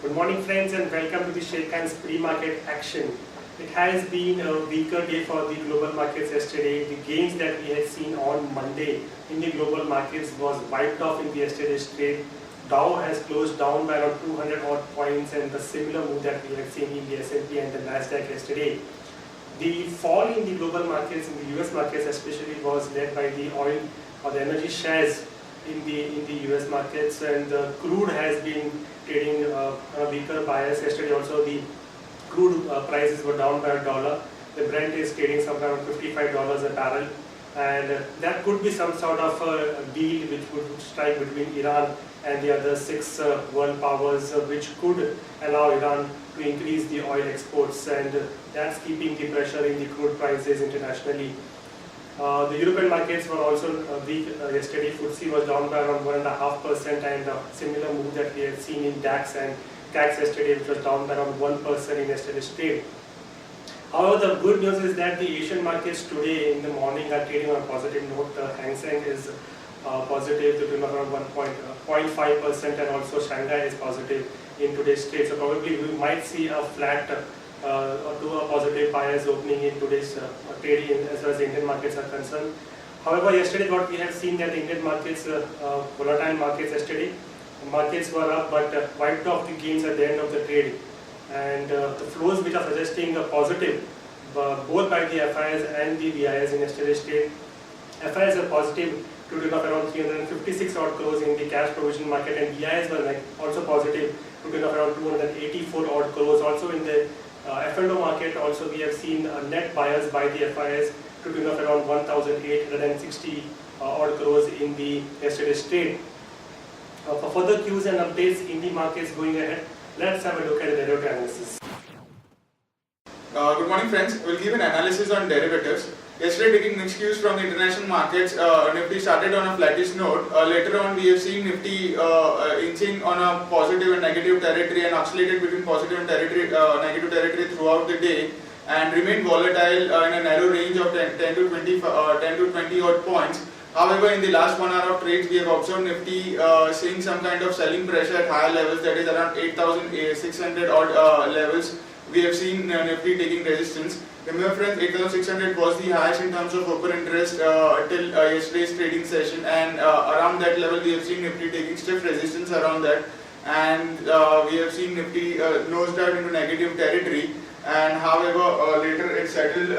Good morning friends and welcome to the Sharekhan's pre-market action. It has been a weaker day for the global markets yesterday. The gains that we had seen on Monday in the global markets was wiped off in the yesterday's trade. Dow has closed down by around 200 odd points and the similar move that we had seen in the S&P and the Nasdaq yesterday. The fall in the global markets, in the US markets especially, was led by the oil or the energy shares in the US markets, and the crude has been trading a weaker bias. Yesterday also the crude prices were down by $1. The Brent is trading somewhere around $55 a barrel, and that could be some sort of a deal which would strike between Iran and the other six world powers, which could allow Iran to increase the oil exports, and that's keeping the pressure in the crude prices internationally. The European markets were also weak yesterday. FTSE was down by around 1.5%, and a similar move that we had seen in DAX and CAC yesterday, which was down by around 1% in yesterday's trade. However, the good news is that the Asian markets today in the morning are trading on a positive note. The Hang Seng is positive to tune of around 1.5%, and also Shanghai is positive in today's trade. So probably we might see a flat or to a positive bias opening in today's trading as far as the Indian markets are concerned. However, yesterday what we have seen that the Indian markets, volatile markets yesterday, markets were up but wiped off the gains at the end of the trade, and the flows which are suggesting a positive both by the FIs and the VIs in yesterday's trade. FIs are positive to tune of around 356 odd crores in the cash provision market, and VIs were also positive to tune of around 284 odd crores. Also in the F&O market, also we have seen a net buyers by the FIs to tune of around 1,860 odd crores in the yesterday's trade. For further cues and updates in the markets going ahead, let's have a look at the derivative analysis. Good morning friends, we'll give an analysis on derivatives. Yesterday, taking mixed cues from the international markets, Nifty started on a flattish note. Later on, we have seen Nifty inching on a positive and negative territory and oscillated between positive and negative territory throughout the day, and remained volatile in a narrow range of 10 to 20 odd points. However, in the last 1 hour of trades, we have observed Nifty seeing some kind of selling pressure at higher levels, that is around 8,600 odd levels. We have seen Nifty taking resistance. Remember friends, 8,600 was the highest in terms of open interest till yesterday's trading session, and around that level we have seen Nifty taking stiff resistance around that, and we have seen Nifty nosedive into negative territory, and however later it settled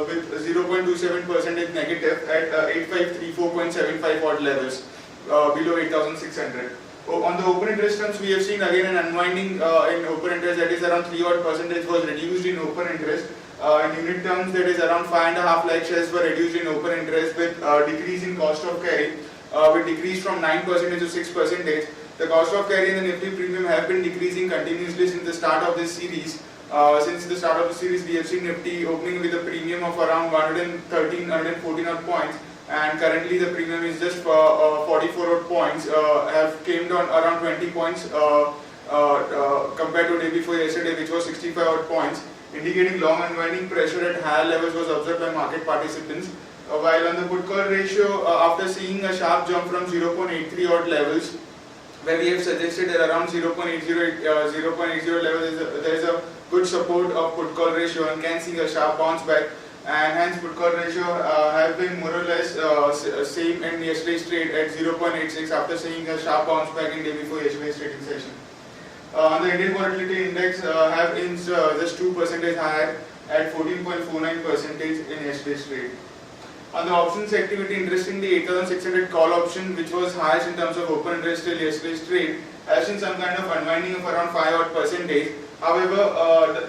with 0.27% negative at 8534.75 odd levels below 8,600. On the open interest terms, we have seen again an unwinding in open interest, that is around 3 odd percentage was reduced in open interest. In unit terms, that is around 5.5 lakh shares were reduced in open interest, with decrease in cost of carry, with decrease from 9% to 6%. The cost of carry and the Nifty premium have been decreasing continuously since the start of this series. Since the start of the series, we have seen Nifty opening with a premium of around 113, 114 odd points, and currently the premium is just 44 odd points, have came down around 20 points compared to the day before yesterday, which was 65 odd points, indicating long unwinding pressure at higher levels was observed by market participants. While on the put call ratio, after seeing a sharp jump from 0.83 odd levels, where we have suggested that around 0.80 levels there is a good support of put call ratio and can see a sharp bounce back, and hence put call ratio have been more or less same in yesterday's trade at 0.86 after seeing a sharp bounce back in day before yesterday's trading session. The Indian volatility index have inched just 2% higher at 14.49% in yesterday's trade. On the options activity, interestingly, 8,600 call option, which was highest in terms of open interest till yesterday's trade, has seen some kind of unwinding of around 5 odd percentage. However,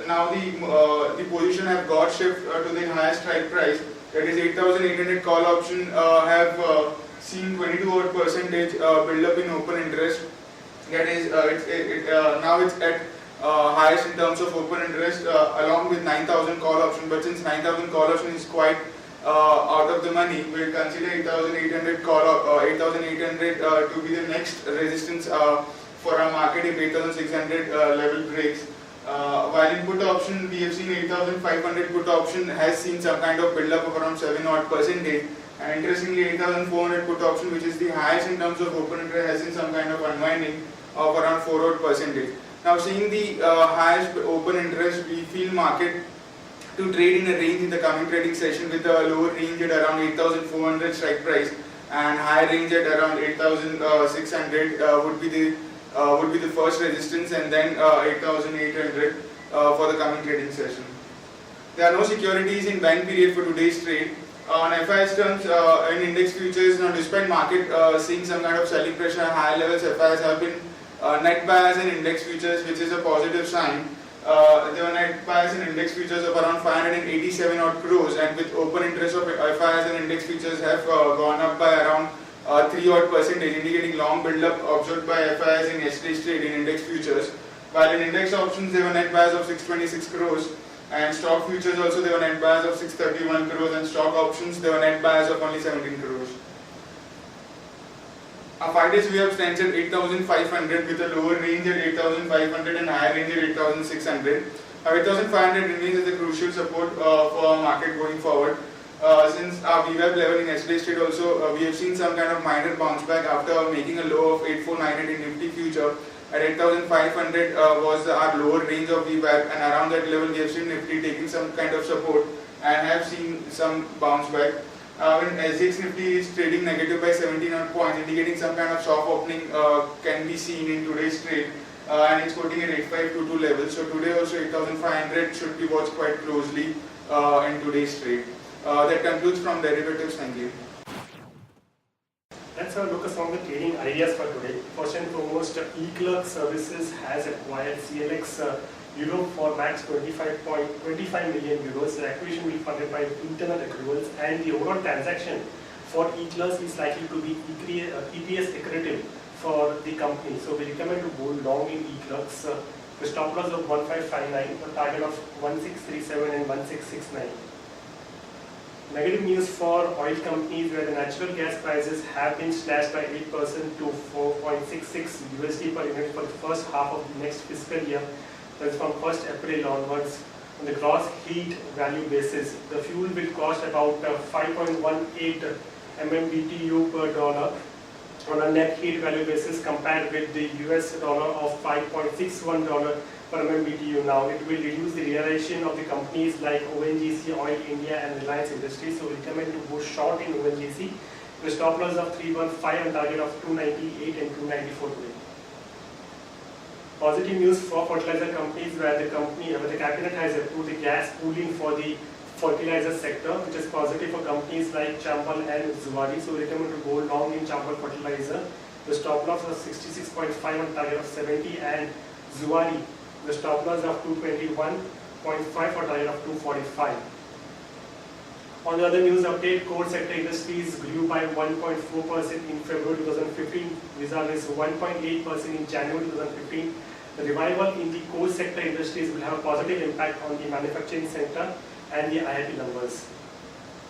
now the position have got shift to the highest strike price, that is 8,800 call option have seen 22 odd percentage build up in open interest. That is, now it's at highest in terms of open interest along with 9,000 call option, but since 9,000 call option is quite out of the money, we'll consider 8,800 to be the next resistance for our market if 8,600 level breaks. While in put option, we have seen 8,500 put option has seen some kind of build up of around 7 odd percentage, and interestingly 8,400 put option, which is the highest in terms of open interest, has seen some kind of unwinding of around 4 odd percentage. Now, seeing the highest open interest, we feel market to trade in a range in the coming trading session with a lower range at around 8,400 strike price and higher range at around 8,600 would be the first resistance, and then 8,800 for the coming trading session. There are no securities in buying period for today's trade. On FIS terms, in index futures, now despite market seeing some kind of selling pressure at higher levels, FIS have been net buyers in index futures, which is a positive sign. There were net buyers in index futures of around 587 odd crores, and with open interest of FIS and index futures have gone up by around 3 odd percentage, indicating long build-up observed by FIS in yesterday's trade in index futures. While in index options, there were net buyers of 626 crores. And stock futures also, there were net buyers of 631 crores, and stock options, there were net buyers of only 17 crores. Our 5 days VWAP stands at 8,500 with a lower range at 8,500 and higher range at 8,600. 8,500 remains as a crucial support for our market going forward. Since our VWAP level in yesterday's trade also, we have seen some kind of minor bounce back after making a low of 8,498 in Nifty future. At 8,500 was our lower range of VWAP, and around that level we have seen Nifty taking some kind of support and have seen some bounce back. When SGX Nifty is trading negative by 17 odd points, indicating some kind of soft opening can be seen in today's trade, and it's quoting at 8522 level. So today also 8,500 should be watched quite closely in today's trade. That concludes from derivatives. Thank you. Let's have a look at some of the trading ideas for today. First and foremost, eClerx Services has acquired CLX Europe for max 25 million euros. The acquisition will be funded by internal accruals, and the overall transaction for eClerx is likely to be EPS accretive for the company. So we recommend to go long in eClerx. The stop loss of 1559, a target of 1637 and 1669. Negative news for oil companies, where the natural gas prices have been slashed by 8% to $4.66 USD per unit for the first half of the next fiscal year. That is from 1st April onwards. On the gross heat value basis, the fuel will cost about 5.18 MMBTU per dollar on a net heat value basis, compared with the US dollar of $5.61 per MMBTU. Now it will reduce the realization of the companies like ONGC, Oil India and Reliance Industries. So we recommend to go short in ONGC. The stop loss of 315 and target of 298 and 294 today. Positive news for fertilizer companies, where the cabinet has approved the gas pooling for the fertilizer sector, which is positive for companies like Chambal and Zuari. So we recommend to go long in Chambal fertilizer. The stop loss of 66.5 and target of 70, and Zuari, the stop loss of 221.5 for target of 245. On the other news update, core sector industries grew by 1.4% in February 2015, vis-a-vis 1.8% in January 2015. The revival in the core sector industries will have a positive impact on the manufacturing sector and the IIP numbers.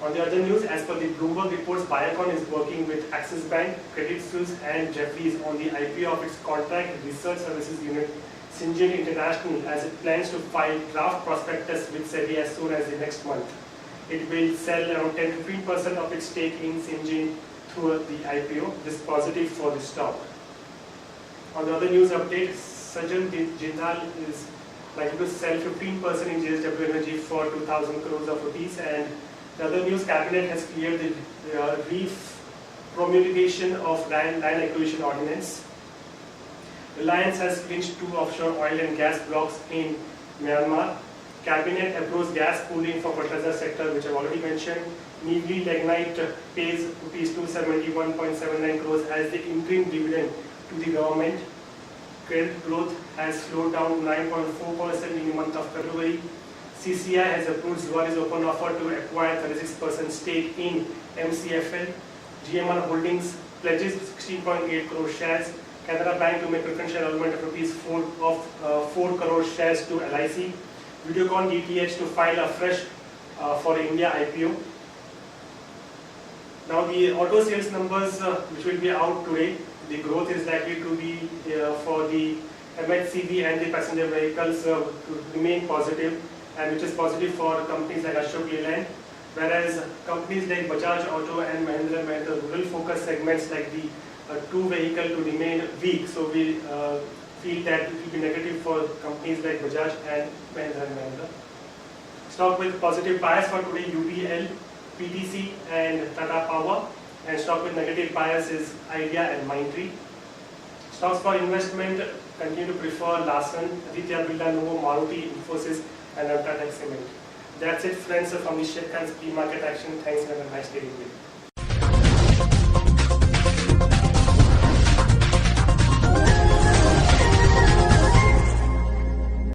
On the other news, as per the Bloomberg reports, Biocon is working with Axis Bank, Credit Suisse and Jefferies on the IPO of its contract research services unit, Syngene International, as it plans to file draft prospectus with SEBI as soon as the next month. It will sell around 10-15% of its stake in Syngene through the IPO. This is positive for the stock. On the other news update, Sajjan Jindal is likely to sell 15% in JSW Energy for 2,000 crores of rupees. And the other news, Cabinet has cleared the promulgation of land acquisition ordinance. Reliance has clinched 2 offshore oil and gas blocks in Myanmar. Cabinet approves gas pooling for fertilizer sector, which I've already mentioned. Nifty Lignite pays rupees 271.79 crores as the interim dividend to the government. Credit growth has slowed down to 9.4% in the month of February. CCI has approved Zuari's open offer to acquire 36% stake in MCFL. GMR Holdings pledges 16.8 crore shares. Canara Bank to make preferential allotment of rupees 4 crore shares to LIC. Videocon DTH to file afresh for India IPO. Now the auto sales numbers which will be out today, the growth is likely to be for the MHCV and the passenger vehicles to remain positive, and which is positive for companies like Ashok Leyland, whereas companies like Bajaj Auto and Mahindra Mahindra rural focus segments like the two vehicle to remain weak. So we feel that it will be negative for companies like Bajaj and Mahindra and Mahindra. Stock with positive bias for today, UPL, PTC and Tata Power. And stock with negative bias is Idea and Mindtree. Stocks for investment continue to prefer Larsen, Aditya Birla Novo, Maruti, Infosys and Ultratech Cement. That's it friends from the Sharekhan's pre-market action. Thanks and have a nice day.